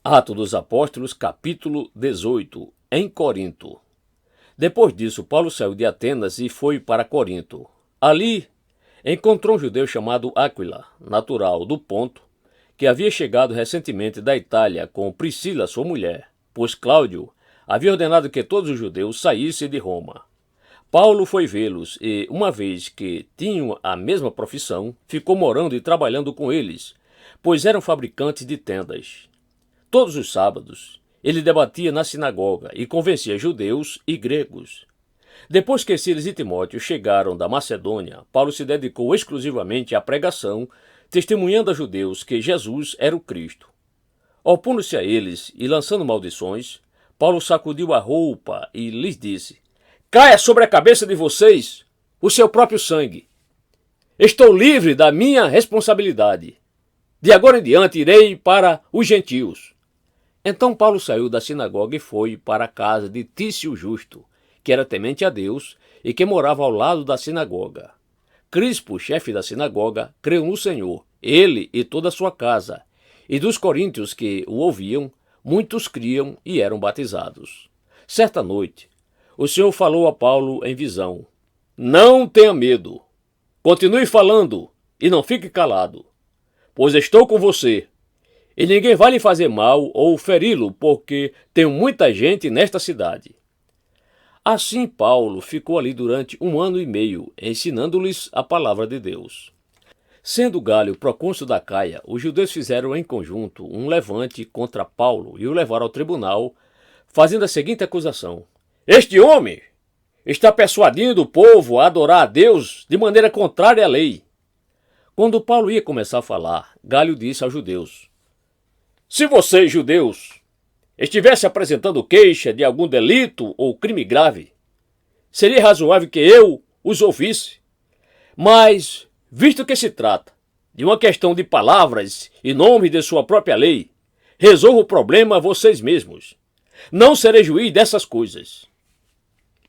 Atos dos Apóstolos, capítulo 18, em Corinto. Depois disso, Paulo saiu de Atenas e foi para Corinto. Ali, encontrou um judeu chamado Áquila, natural do Ponto, que havia chegado recentemente da Itália com Priscila, sua mulher, pois Cláudio havia ordenado que todos os judeus saíssem de Roma. Paulo foi vê-los e, uma vez que tinham a mesma profissão, ficou morando e trabalhando com eles, pois eram fabricantes de tendas. Todos os sábados, ele debatia na sinagoga e convencia judeus e gregos. Depois que Silas e Timóteo chegaram da Macedônia, Paulo se dedicou exclusivamente à pregação, testemunhando a judeus que Jesus era o Cristo. Opondo-se a eles e lançando maldições, Paulo sacudiu a roupa e lhes disse: "Caia sobre a cabeça de vocês o seu próprio sangue. Estou livre da minha responsabilidade. De agora em diante irei para os gentios." Então Paulo saiu da sinagoga e foi para a casa de Tício Justo, que era temente a Deus e que morava ao lado da sinagoga. Crispo, chefe da sinagoga, creu no Senhor, ele e toda a sua casa, e dos coríntios que o ouviam, muitos criam e eram batizados. Certa noite, o Senhor falou a Paulo em visão: "Não tenha medo, continue falando e não fique calado, pois estou com você. E ninguém vai lhe fazer mal ou feri-lo, porque tem muita gente nesta cidade." Assim Paulo ficou ali durante 1 ano e meio, ensinando-lhes a palavra de Deus. Sendo Galho procônsul da Caia, os judeus fizeram em conjunto um levante contra Paulo e o levaram ao tribunal, fazendo a seguinte acusação: "Este homem está persuadindo o povo a adorar a Deus de maneira contrária à lei." Quando Paulo ia começar a falar, Galho disse aos judeus: "Se vocês, judeus, estivessem apresentando queixa de algum delito ou crime grave, seria razoável que eu os ouvisse. Mas, visto que se trata de uma questão de palavras e nomes de sua própria lei, resolva o problema vocês mesmos. Não serei juiz dessas coisas."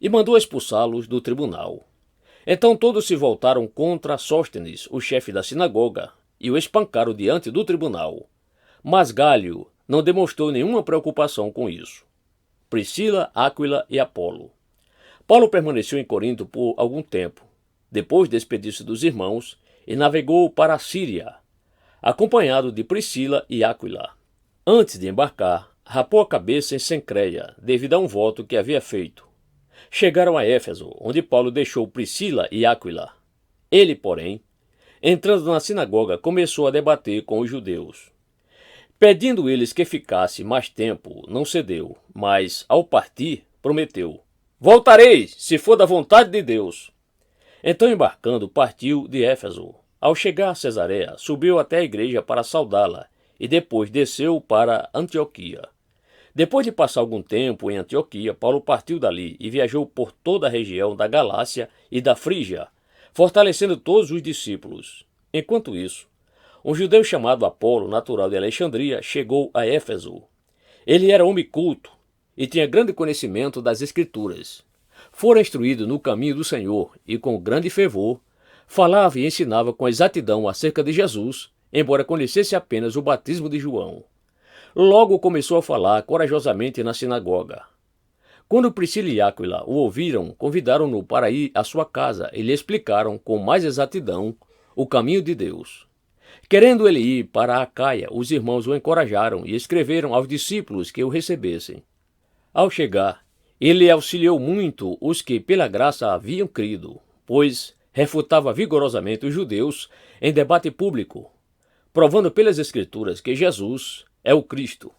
E mandou expulsá-los do tribunal. Então todos se voltaram contra Sóstenes, o chefe da sinagoga, e o espancaram diante do tribunal. Mas Galho não demonstrou nenhuma preocupação com isso. Priscila, Áquila e Apolo. Paulo permaneceu em Corinto por algum tempo, depois despedir-se dos irmãos, e navegou para a Síria, acompanhado de Priscila e Áquila. Antes de embarcar, rapou a cabeça em Cencreia, devido a um voto que havia feito. Chegaram a Éfeso, onde Paulo deixou Priscila e Áquila. Ele, porém, entrando na sinagoga, começou a debater com os judeus. Pedindo eles que ficasse mais tempo, não cedeu, mas, ao partir, prometeu: "Voltarei, se for da vontade de Deus." Então, embarcando, partiu de Éfeso. Ao chegar a Cesareia, subiu até a igreja para saudá-la, e depois desceu para Antioquia. Depois de passar algum tempo em Antioquia, Paulo partiu dali e viajou por toda a região da Galácia e da Frígia, fortalecendo todos os discípulos. Enquanto isso, um judeu chamado Apolo, natural de Alexandria, chegou a Éfeso. Ele era homem culto e tinha grande conhecimento das Escrituras. Fora instruído no caminho do Senhor e com grande fervor, falava e ensinava com exatidão acerca de Jesus, embora conhecesse apenas o batismo de João. Logo começou a falar corajosamente na sinagoga. Quando Priscila e Áquila o ouviram, convidaram-no para ir à sua casa e lhe explicaram com mais exatidão o caminho de Deus. Querendo ele ir para a Caia, os irmãos o encorajaram e escreveram aos discípulos que o recebessem. Ao chegar, ele auxiliou muito os que pela graça haviam crido, pois refutava vigorosamente os judeus em debate público, provando pelas Escrituras que Jesus é o Cristo.